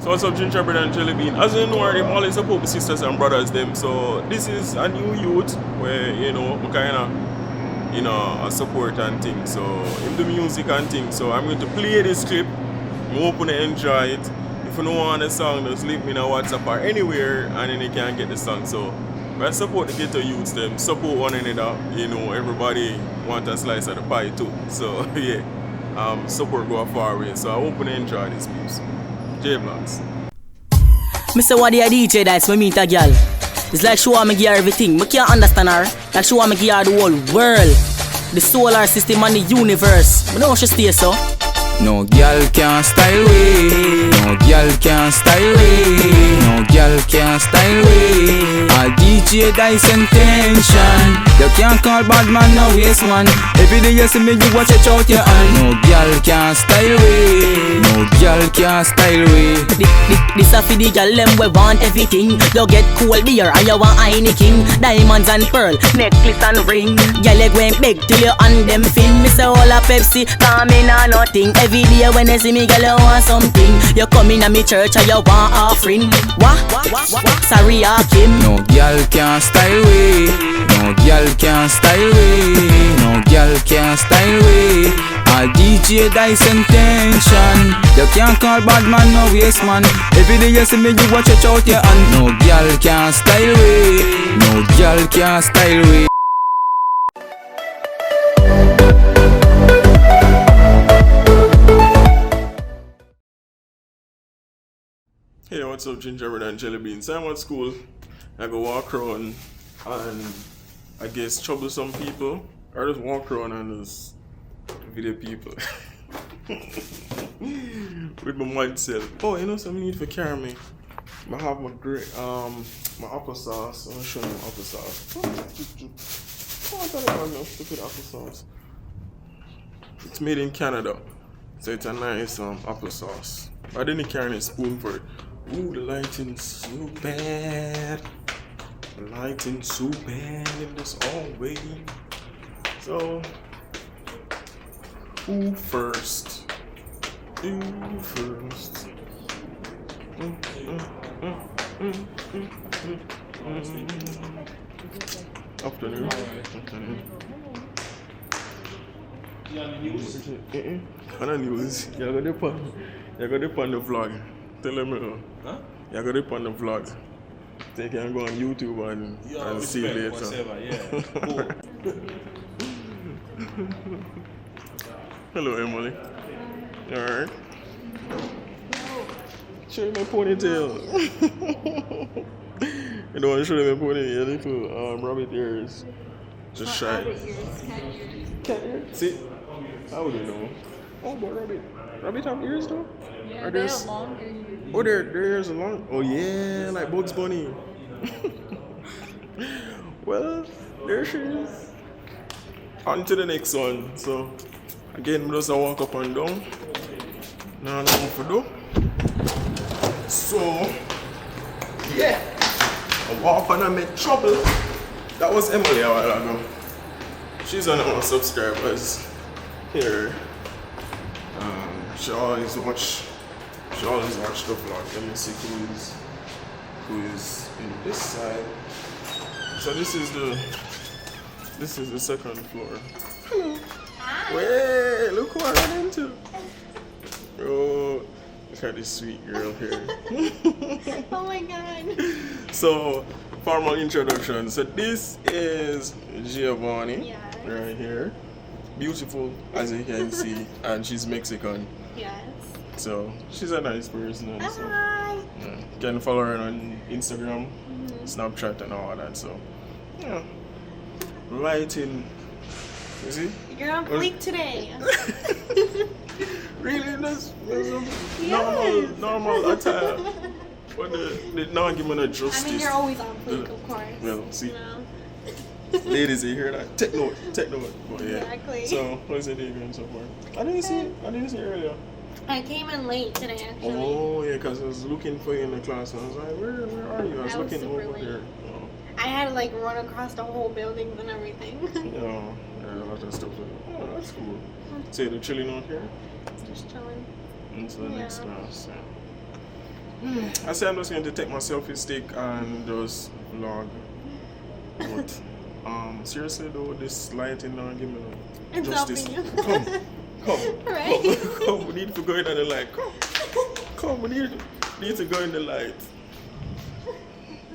So what's up, Gingerbread and Jelly Bean? As you know, I'm always support the sisters and brothers them. So this is a new youth where we kind of I support and things. So in the music and things. So I'm going to play this clip. I hope you enjoy it. If you don't want the song, just leave me in a WhatsApp or anywhere, and then you can get the song. So I support the ghetto youths them, support one another. Everybody want a slice of the pie too. So yeah, support go a far way. So I hope you enjoy this piece. JVLOGS. Mr. Waddy a DJ that's when me meet a girl. It's like she want me give her everything. I can't understand her. Like she want me give her the whole world, the solar system and the universe. But no, she stay so. No girl can style way. No girl can style way. No girl can style way. A DJ dice intention. You can't call bad man no waste man. Every day you see me you watch it out your hand. No girl can style way. No girl can style way. This a for the girl them we want everything. You get cool beer and you want Heineken, diamonds and pearl, necklace and ring. Girl you go and beg till you on them fin. Me say all a Pepsi, come in or nothing. Every day when you see me, girl, you want something. You come in a me church and you want offering. What? Sorry, Kim. No girl can style way. No girl can style way. No girl can style way. A DJ dice intention. You can't call bad man no waste man. Every day you see me, you watch it out your hand. No girl can style way. No girl can style way. Hey, what's up, Gingerbread and Jelly Beans? I'm at school. I go walk around and I guess trouble some people. Or just walk around and just video people. With my mindset. Oh, something you need for carry me. I have my great my applesauce. I'm gonna show you my applesauce. Oh, I thought I had no stupid applesauce. It's made in Canada. So it's a nice applesauce. I didn't carry a spoon for it. Ooh, the lighting's so bad. The lighting's so bad in this hallway. So, who first? Who first? Afternoon. On the news. You got dip on the vlog. Tell them, huh? You got dip on the vlog. So you can go on YouTube and see it later. Whatever, yeah. Cool. Hello, Emily. You alright? Show me my ponytail. You don't want to show me my ponytail, little rabbit ears. Just shy. Cat ears? See? How would you know? Oh, but rabbit. Rabbit have ears though? Yeah, they have longer ears. Oh, their ears are long? Oh yeah, like Bugs Bunny. Well, there she is. On to the next one. So, again, we just walk up and down. Now, nothing for do. So, yeah. I walk and I make trouble. That was Emily a while ago. She's one of my subscribers here. She always watch the vlog. Let me see who is in this side. So this is the second floor. Hello. Hi. Wait, look who I ran into. Oh, look at this sweet girl here. Oh my god. So, formal introduction. So this is Giovanni, Yes. right here. Beautiful, as you can see, and she's Mexican. Yes. So she's a nice person. And so, Hi. yeah. You can follow her on Instagram, Snapchat, and all that. So, yeah. Lighting. You see? You're on fleek today. Really? That's Yes. normal attire. But they not give me no justice. I mean, you're always on fleek, of course. Well, see. You know? Ladies, you hear that? Take note. But yeah. Exactly. So, how's the day going so far? I didn't see it earlier. I came in late today, actually. Oh, yeah, because I was looking for you in the class and I was like, where are you? I was I was looking super over late. there. Oh. I had to like run across the whole building and everything. Yeah, a lot of stuff. Oh, that's cool. So you're chilling out here? Just chilling. Into the next class. I say I'm just going to take my selfie stick and just vlog. But seriously though, this lighting now give me no It's justice. helping you. Come, Right? come. We need to go in the light. Come. We need to go in the light.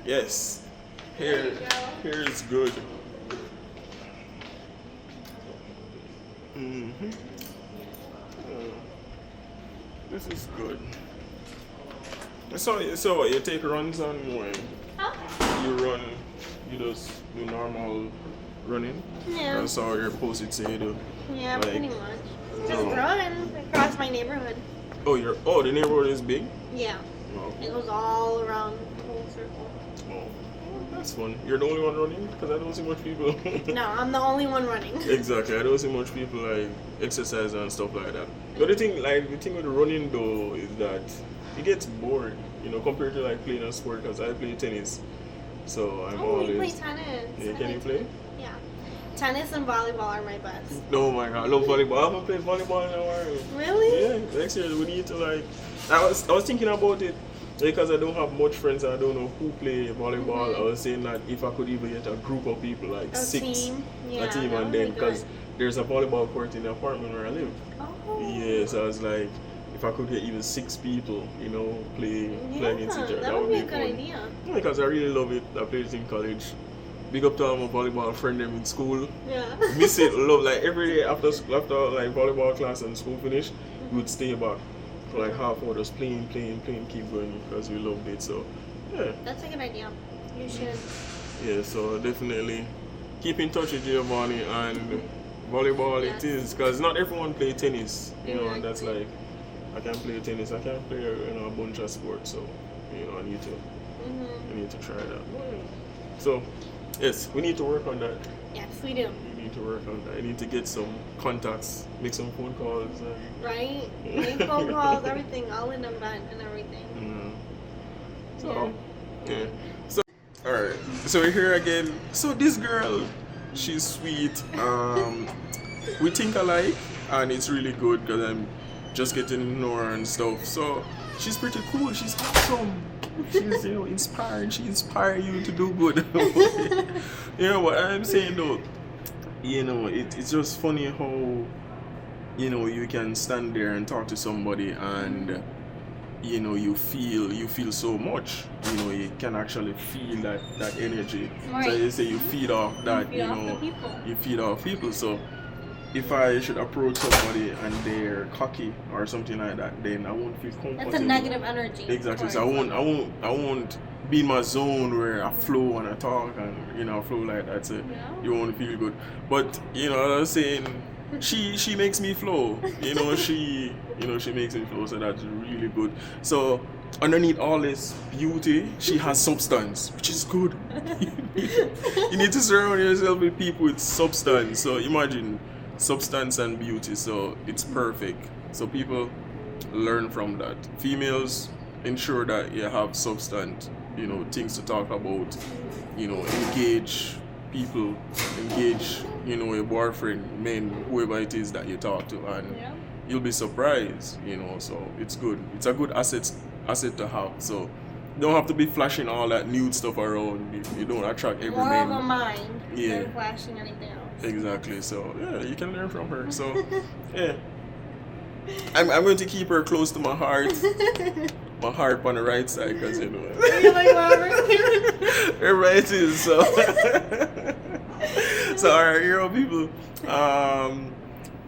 Yes. Here is good. This is good. So you take runs on when you run, you just do normal running. Yeah. That's how your post it say you do. Yeah, Like, pretty much. Just oh. run across my neighborhood. Oh, the neighborhood is big. Yeah. Oh, It goes all around the whole circle. that's fun. You're the only one running because I don't see much people. No, I'm the only one running. Exactly, I don't see much people like exercise and stuff like that. But the thing with running though is that it gets bored, compared to like playing a sport. Because I play tennis, so I'm Oh, always. you play tennis. Yeah, can you play? Yeah. Tennis and volleyball are my best. No, my God, I love volleyball. I haven't played volleyball in a while. Really? Yeah, next year we need to like. I was thinking about it because I don't have much friends. I don't know who play volleyball. I was saying that if I could even get a group of people like A six, team? Yeah, a team, that and would be then because good. there's a volleyball court in the apartment where I live. Oh. Yeah, so I was like, if I could get even 6 people, playing against each other, that would be a good fun. idea. Yeah, because I really love it. I played it in college. Big up to all my volleyball friend them in school. Yeah. Miss it, love like every day after like volleyball class and school finish, we would stay back for like half hour just playing, keep going because we loved it. So yeah. That's a good idea. You should. Yeah, so definitely keep in touch with Giovanni and volleyball it is because not everyone play tennis, and that's like I can play tennis, I can play a bunch of sports, so I need to try that. So yes, we need to work on that. Yes, we do. We need to work on that. I need to get some contacts, make some phone calls. Right? Make phone calls, everything, all in event and everything. So yeah. So alright. So we're here again. So this girl, she's sweet. We think alike and it's really good because I'm just getting to know her and stuff. So she's pretty cool, she's awesome. She's inspiring, she inspires you to do good. What I'm saying though, it's just funny how you can stand there and talk to somebody and you feel so much. You can actually feel that energy. Right. So you say you feed off that. You feed off the people. You feed off people. So if I should approach somebody and they're cocky or something like that, then I won't feel comfortable. That's a negative energy. Exactly. So I won't be in my zone where I flow and I talk and I flow like that. So you won't feel good. But I was saying, she makes me flow. She makes me flow. So that's really good. So underneath all this beauty, she has substance, which is good. You need to surround yourself with people with substance. So imagine substance and beauty. So it's perfect. So people learn from that. Females, ensure that you have substance. Things to talk about. Engage people, engage, your boyfriend, men, whoever it is that you talk to, and you'll be surprised, so it's good. It's a good asset to have. So you don't have to be flashing all that nude stuff around. You don't attract every More man. of a mind Yeah. than flashing anything else. Exactly. So yeah, you can learn from her. So yeah, I'm going to keep her close to my heart. My heart on the right side, because You're like, her right is so. So alright, people.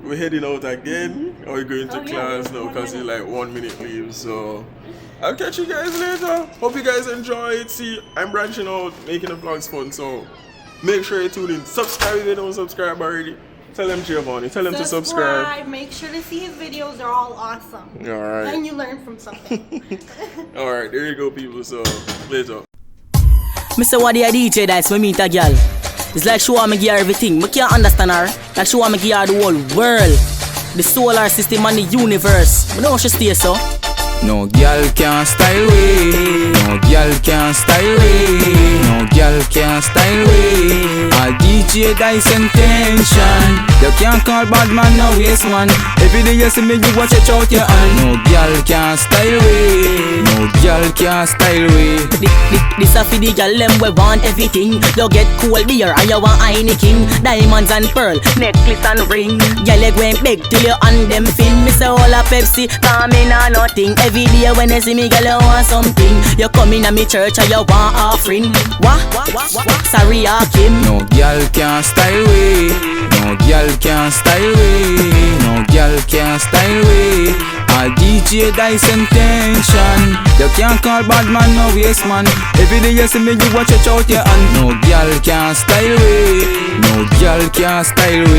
We're heading out again. We're going to class now because it's like 1 minute leave. So I'll catch you guys later. Hope you guys enjoy it. See, I'm branching out, making the vlogs fun. So make sure you tune in. Subscribe if you don't subscribe already. Tell them Giovanni. Tell them to subscribe. Make sure to see his videos. They're all awesome. Alright. And you learn from something. Alright, there you go, people. So later. Mr. What the DJ that's when me meet a girl. It's like she want me give her everything. I can't understand her. Like she want me give her the whole world, the solar system and the universe. I know she stay so. No girl can style way. No girl can style way. No girl can style way. A DJ dice intention. You can't call bad man no waste man. Every day you see me you watch it out your hand. No girl can style way. No girl girl can style we. This a for the girl them we want everything. You get cool beer and you want Heineken. Diamonds and pearl, necklace and ring. Girl you go and beg till you on them fin. Me say all a Pepsi, come in or nothing. Every day when you see me girl you want something. You come in a me church and you want offering. What? Sorry Hakim. No girl can style we. No girl can style we. No girl can style we. A DJ Dyson tension. You can't call bad man no waste man. Every day you see me you watch it out your hand. No girl can style we. No girl can style we.